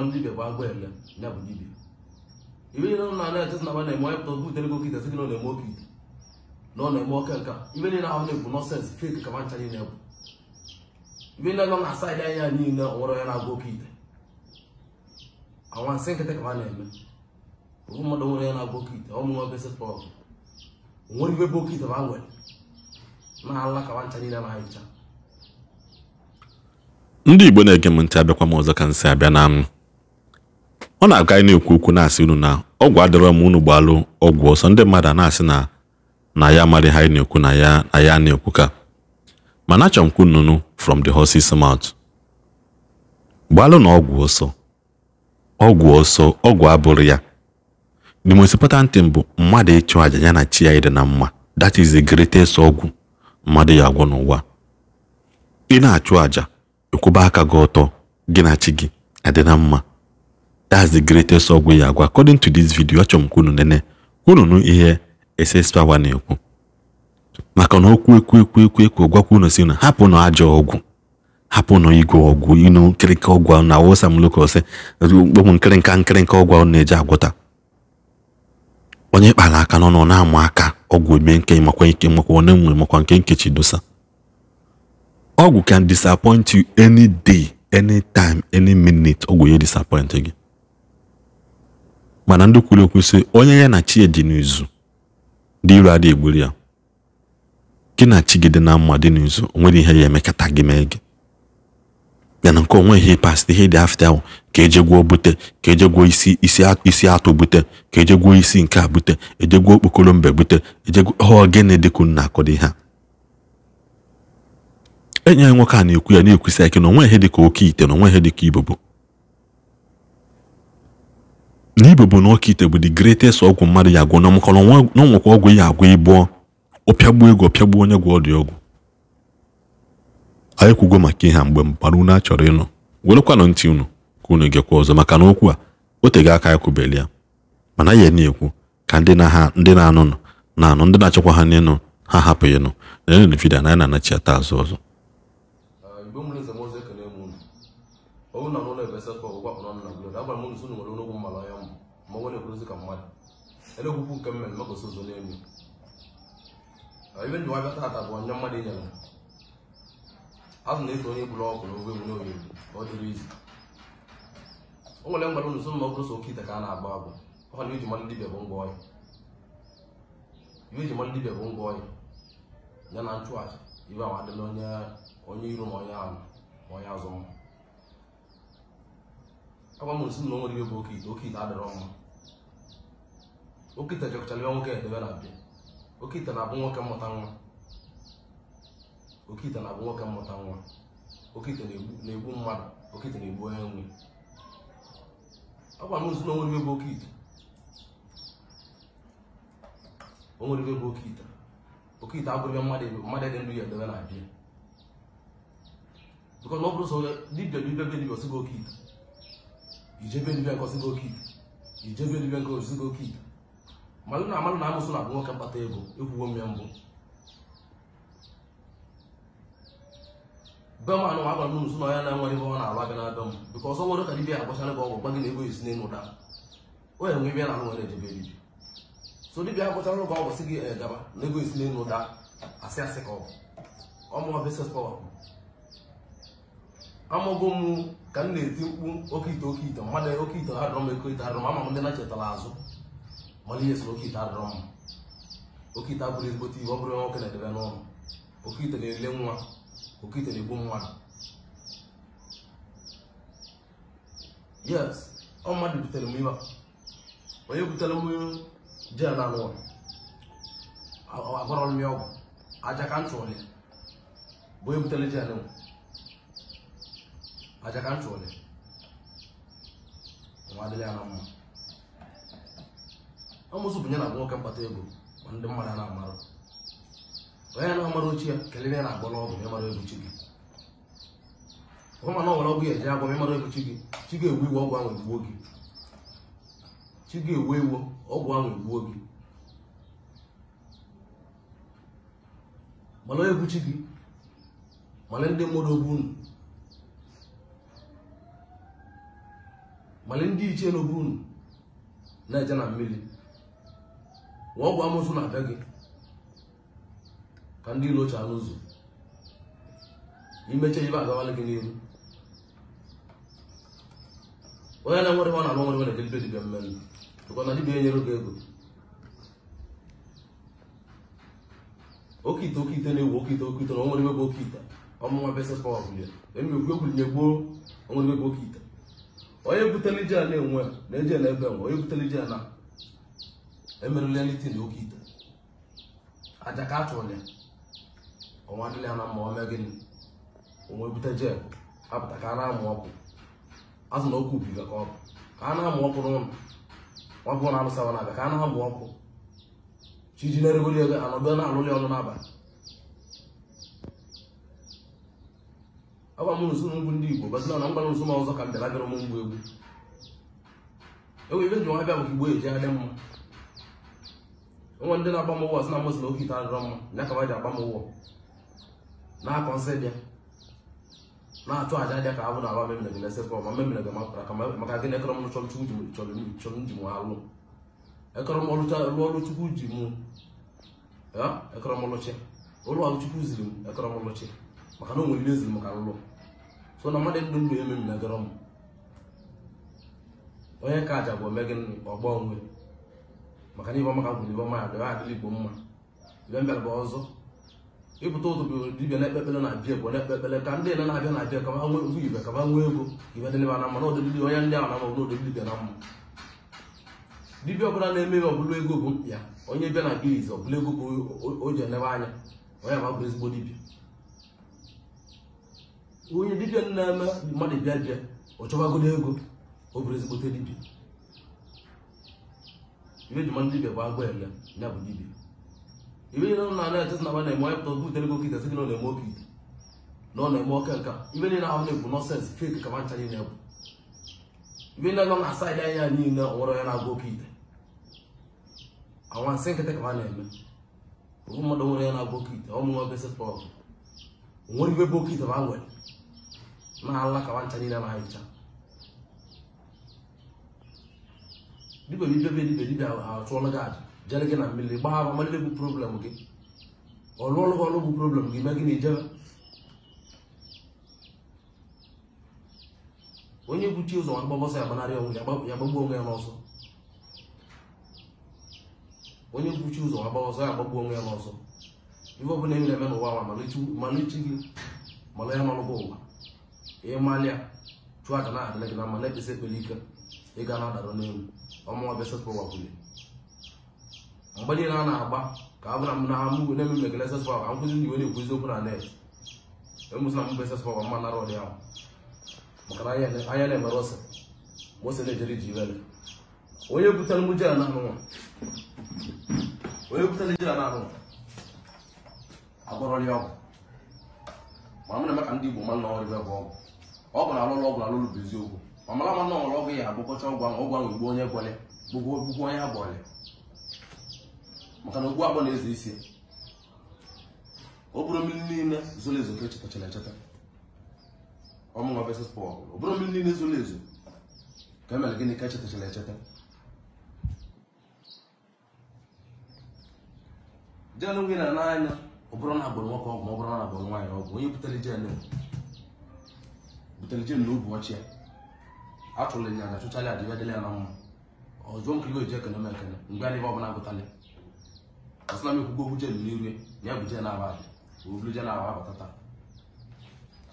man dibia ba gwa ele na bu dibia ibe no na na tes na ba na mo to bu tele go kita se no na mo kit no na mo kanka ibe ni na ha na bu nonsense fake ka man chani na bu ibe na no na side anya ni na oro ya na go kit awan sen ka te ka ba na eme o mo do oro ya na go kit o mo be se sport o ri be go kit ba ngwe na ala ka man chani na ma hicha ndị Igbo na-ege m ntị abịakwa m ọzọ ka nsị abịa na m ọ na-aga na-ekwu okwu na-asị unu na ọgwụ adịrọ m unu gbalụ ọgwụ ọsọ ndị mmadụ na-asị na ya mara ha na-ekwu na ya na-ekwu ka mana achọrọ m kwu nnụnụ from the horse's mouth gbalụ na ọgwụ ọsọ ọgwụ abụrụ ya the most important thing bụ mmadụ ịchụ aja ya na chi ya ịdị na mma. That is the greatest ọgwụ mmadụ ya agwọ n'ụwa. Ị na-achụ aja ekwuba aka gị ọtọ gị na chi gị adị na mma. That's the greatest ọgwụ ya agwa. According to this video, achọrọ m kwunu nene kwunu ihe SS Power na-ekwu. Maka na okwu ekwu gwakwa unu si na hapụ na ajọ ọgwụ, hapụ na igwe ọgwụ, nkịrịnka ọgwụ na awụsa m lokose ụmụ nkịrịnka ọgwụ na-eji agwọta. Onye kpara aka nọ na-amụ aka ọgwụ eme nke makwa ike makwa ọ na-enwe makwa nke nkechi dosa. Ọgwụ can disappoint you any day, anytime, any minute. Ọgwụ ya disappoint gị. Mana ndị kwuru okwu sị onye ya na chi dị n'izu dị iru adị egburu ya. Gị na chi gị dị na mma dị n'izu onwere ihe ya emekata gị mee gị. Ya na nke onwe ihe past ihe dị after ahụ ka ejegwuo bute, ka ejegwuo isi atụ bute, ka ejegwuo isi nke a bute, ejegwuo okpokolo mbe bute, ejegwuo gịnị dịkwu na akọdị ha. Enye nwoke a na-ekwu ya na-ekwusi ike na onwe ihe dịka oke ite na onwe ihe dịka ibobo. Na ibobo na oke ite bụ the greatest ọgwụ mmadụ ya agwọ na mkọrọ na nwekwa ọgwụ ya agwọ ịbụọ ọpịagbuo ego ọpịagbuo onye gwọ ọdị ọgwụ. Anyị kwugo maka ihe mgbe mkpara unu achọrọ ịnụ werekwanụ ntị unu ka unu gekwa ọzọ maka na okwu a o tega aka ya kwubeli ya mana ya na-ekwu ka ndị na-anụ na-anụ ndị na-achọkwa ha n'ịnụ ha hapụ ya nụ na enyi vidiyo na ya na-anachi ata azụ ọzọ. Azụ na-eto onye bụrụ ọkụ n'oge bụ n'oge ọ dịrị izu. O nwere mgbara unu so na ọ bụrụ so oke ite ka a na-agba agwụ. Ọ na iji mmanụ dibịa bụ ngwa ọya. Iwe iji mmanụ dibịa bụ ngwa ọya. Ya na nchụaja iwe ahụ adịla onye iru na onye azụ mma. Agwa m nsi na o nwere iwe bụ oke ite adịrọ mma. Oke ite jekọchara iwe nwoke edebe na-abịa. Oke ite na-abụ nwoke mmụta nwa. Okite na-abụ nwoke mmụta nwa. Okite na-egbu mmadụ. Okite na-egbu onye nwe. Agwa m nzu na onwere iwe bụ okite. Onwere iwe bụ okite. Okite abụghị mmadụ dị ndụ ya edebe na-abịa. Because na ọ bụrụ so dibịa osigo okite. Ijebe dibịa nke osigo okite. Ijebe dibịa nke osigo okite. Malụ na amụsụ na-abụ nwoke mkpata ego ekwuwo m ya mbụ. Bema no agwa nunu so ya na nwere ihe ọ na-alwa gị na dom because ọ nwere ka dibịa agbachara gị ọgwụ gwa gị na ego esi n'enu da o ya nwe bịa na nwere ejebe dibịa so dibịa agbachara gị ọgwụ sị gị gaba na ego esi n'enu da asị ka ọ mụọ business power amụgo m ka m na-eti mkpu oke ite mmadụ oke ite adọrọ m eko ite adọrọ m ama m ndị na-chetara azụ mana ihe so oke ite adọrọ m oke ite abụrụ ezigbote ihe ọ bụrụ nwoke na-edebe n'ọnụ oke ite na-ele nwa. Okite na-egbu mmadụ. Yes, ọ mmadụ butere m iwe. Onye butere m jee na anụ agwọrọ m ya ọgwụ aja ka ntụ ole bụ onye butere jee na aja ka ntụ ole nwa adịla ya na mma. Ọmụsụ bụ nye na nwoke mkpata ego ma ndị mmadụ na-amarụ. Onye na-amara ochie kelere ya na-agba n'ọgwụ ma ịmara egwu chi gị. Ọma na ọ nwere ọgwụ ya eji agwa ma ịmara egwu chi gị. Chi ga-ewu iwe ọgwụ ahụ egbuo gị. Chi ga-ewu iwe ọgwụ ahụ egbuo gị. Mana egwu chi gị. Mana ndị mmadụ ogbu unu. mali ndị ichie n'obu unu na-eje na mmiri nwa ọgwụ amụsụ na-abịa gị ka ndị ilo chaa n'ụzọ imeche ibe agawala gị n'ihu onye na-enwere ọ na-alụ nwere na-edelibe dibịa mmeri tụkwa na dibịa enyere oge ego oke ite na-ewu oke ite na onwere ebe oke ite ọmụnwa beses pawa bulie emekwu egwulinye gboo onwere ebe oke ite onye butele ije a na-enwe na-eje na ebe nwe onye butele ije na emerụla litin oke ite aja ka a chụrụ ya ọnwa adịla ya na mma ome gịnị onwe bute je apụta ka a na-amụ ọkụ azụ na okwu biga ka ọ bụ ka a na-amụ ọkụ n'ụlọ nwa bụ na alụsawa na-abịa ka a na-amụ ọkụ chiji na-eregoli ego anọdụ na-alụli ọnụ n'abalị agwa m nso mgbu ndị Igbo basịla na mgba nso ma ọzọ ka m bịara bịara m mgbu egwu ewe ibe nji nwa bịa bụ Igbo eji adị mma onwe ndị na-agba m ụgwọ sị na mosị na oke ite adịrọ mma ya ka ba ji agba m ụgwọ na-akọ nsị bịa na-achụ aja dị ka abụ na aba memere gị lesepọ ma memere gị mapụtara ka maka gị na ekọrọ m chọrọ nji m alụ ekọrọ m ọrụ Chukwu ji mụ ya ekọrọ m ọlụchi ụlọ ọrụ Chukwu ziri m ekọrọ m ọlụchi maka na o nwere ihe ziri m ka lụlụ so na mmadụ ndụ ndụ eme m na gọrọ m onye ka aja bụ ome gị ọgbọ onwe maka na ibe ọma ka gwụrụ ibe ọma ya bịa adịla Igbo mma ibe mbịara bụ ọzọ ịpụta ụtụ bụ dibịa na-ekpe ekpere na abịa bụ na-ekpe ekpere ka ndị na-abịa na abịa ka ha nwee ofu ibe ka ha nwee ego ibe dịlịba na mma na odedili onye ndị ahụ na ama n'odedi dibịa na mma dibịa ọbụla na-emeghị ọbụla ego bụ ya onye bịa na bịa izi ọbụla ego bụ o ji enebe anya onye ma bụrụ ezigbo dibịa onye dibịa na-eme mmadụ bịa bịa ọ chọbagodo ego ọ bụrụ ezigbote dibịa ibe ji mmadụ dibịa bụ agba ele ya bụ dibịa ibe niile nọ na na-eche na na-eme onye pụta butere ego kịta sị gị na ọ na-eme oke ite na ọ na-eme oke nka ibe niile ahụ na-ekwu nọsens feki ka mancha niile bụ ibe niile nọ na saịdị anya niile nwere onye na-agba oke ite anwansị nkịtị ka ha na-eme ofu mmadụ nwere onye na-agba oke ite ọmụnwa beses pọl nwere ibe bụ oke ite ma nwere na-ala ka mancha niile na-ahịcha dibịa achụọla gị aja jere gị na mmiri gbaa agba malite bụ problem gị ọrụ ọrụ bụ problem gị mee gị na ijebe onye buchi ụzọ nwa gbọbọsọ ya gbanarị onwe ya gbagbuo onwe ya n'ọsọ onye buchi ụzọ nwa gbọbọsọ ya gbagbuo onwe ya n'ọsọ ife ọbụla enyi na-eme n'ụwa nwa malichi gị malụ ya n'ọlụgụ ụwa ịmalịa chụọ aja na-adịla gị na mma na-ekpesi ekpere ike ịga na-adara n'elu ọmụnwa besespa wakwuli mgbe niile a na-agba ka a bụra m na ha mgbe na-eme mmegele sespa ka nkụzi ndị iwe na-ekwuzi okwu na net emuzi na mbe sespa kwa mma nara ọdị ahụ maka na anya na-emere ose mose na-ejere ji iwele onye butere m jela na-anụnwa agwọrọli ọgwụ ma m na-eme ka ndị Igbo ma nna ọrụ bụ ọgwụ na alụlụ ọgwụ na alụlụ bụ eziokwu ma mara ma nna ọrụ ọgwụ ya agbụkọcha ọgwụ ahụ igbo onye gwọle gbugbo onye ha gwọle maka na ogbu agbọ na-eze isi o bụrụ mmiri niile zoro ezo ka echetachara echeta ọmụnwa beses pọl o bụrụ mmiri niile zoro ezo ka emere gịnị ka echetachara echeta jenu gị na n'anya ọ bụrụ na agbụrụ nwoke ọgwụ ma ọ bụrụ na agbụrụ nwaanyị ọgwụ onye butere jen na obu ọchị ya achụrụ ya na chụchalị adịbe dịla ya na mma ọjọọ nkiri oji ekene m ekene mgbe a n'ibe ọbụla agụtalị asịla m ekwugbo okwu jen n'iru ya bụ jen aba adị obulu jen aba abatata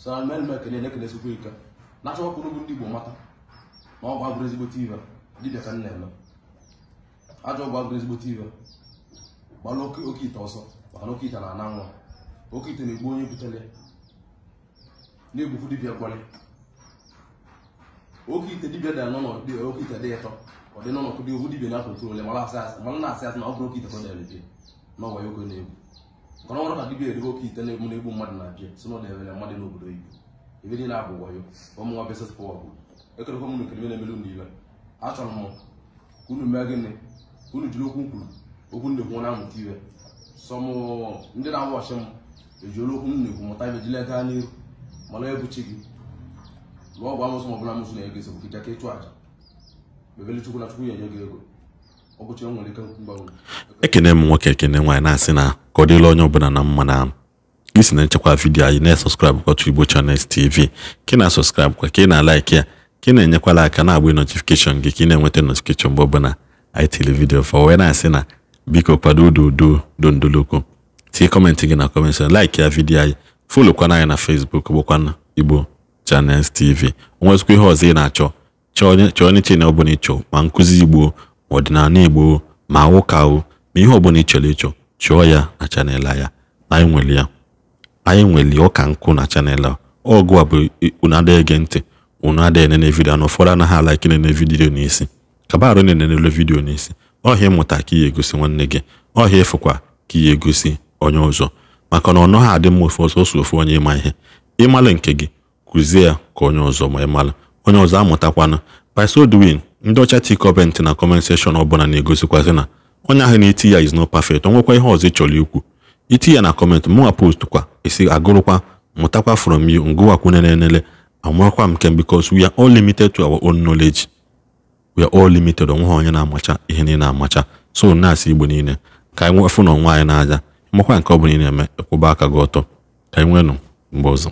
so mere m ekene na-ekene sikwa ike na-achọkwa kwuru ndị Igbo mata na ọgwụ agụrụ ezigbote ibe dibịa ka nna eme ajọ ọgwụ agụrụ ezigbote ibe gbalụ oke ite ọsọ maka na oke ite na-ana nwa oke ite na-egbu onye butere na-egbukwu dibịa gwale oke ite dibịa dị anọ oke ite dị ịtọ ọ dị n'ọnọdụ dị ovu dibịa na-akọntrol ole mana na-asị asị na ọ bụrụ oke ite ka ọ na-emebi n'ọgwa ya oge na-egbu nke ọrụ ka dibịa eribe oke ite na-egbu na-egbu mmadụ na bịa si na ọ na-ewere mmadụ n'obodo Igbo ebe niile abụ wayo ọmụnwa beses pọl bụ ekerekwa m nkere na-emere unu iwe achọrọ m ka unu mee gịnị unu jiri okwu kwuru okwu nnekwu na-amụta iwe sọm ndị na-awọchi m ejiri okwu nnekwu mụta ibe jile gaa n'iru mana ebuchi gị lụọ ọgwụ amụsụ ma ọ bụla amụsụ na-ego ese bụ ka ịchụ aja mebele chukwu na chukwu yenye gị ego ọ bụchi nwere ike mgbanwe. Ekene m nwoke ekene nwaanyị na-asị na ka ọ dịla onye ọbụla na mma na isi na-echekwa vidiyo anyị na-esọskraịbụ kwa Igbo Channels TV ka ị na-asọskraịbụ kwa ka ị na-alaiki ya ka ị na-enyekwala aka na-agba notifikeshọn gị ka ị na-enweta notifikeshọn mgbe ọbụla anyị tiri vidiyo fọ wee na-asị na biko kwado dondoloko tie kọmentị gị na kọmentị like ya vidiyo anyị folokwana anyị na Facebook bụkwa Igbo Channels TV. Onwezikwa ihe ọzọ ị na-achọ chọọ onye chene ọbụla ịchọ ma nkụzi Igbo ma ọdịnala Igbo ma ụka ma ihe ọbụla ịchọrọ ịchọ chọọ ya na chanel ya anyị nwere ọka nkụ na chanel a. Ọgụ a bụ unu ada ege ntị unu ada enene vidiyo na ụfọdụ anaghị ala ike nene vidiyo n'isi kabarụ nenele vidiyo n'isi ọhịa ịmụta ka ihe egosi nwanne gị ọhịa ịfụkwa ka ihe egosi onye ọzọ maka na ọnụ ha adị mma ofu onye ịma ihe ịmalụ nke gị kụzie ya ka onye ọzọ ma ịmalụ onye ọzọ amụtakwanụ. By so doing ndị ọcha ti kọmentị na kọment sekshọn ọbụla na-egosikwazị na onye ahụ na-eti ya is not perfect. Onwekwa ihe ọzọ ị chọrọ ikwu iti ya na kọmentị mụnwa post kwa isi agụrụkwa mụtakwa from you ngụwakwu nenele amarakwa m nke because we are all limited to our own knowledge. We are all limited. Onwe onye na-amacha ihe niile na-amacha. So na-asị Igbo niile ka anyị nwefụ na onwe anyị n'aja makwa nke ọ bụla ị na-eme kwụba aka gị ọtọ ka anyị nwenụ mgbe ọzọ.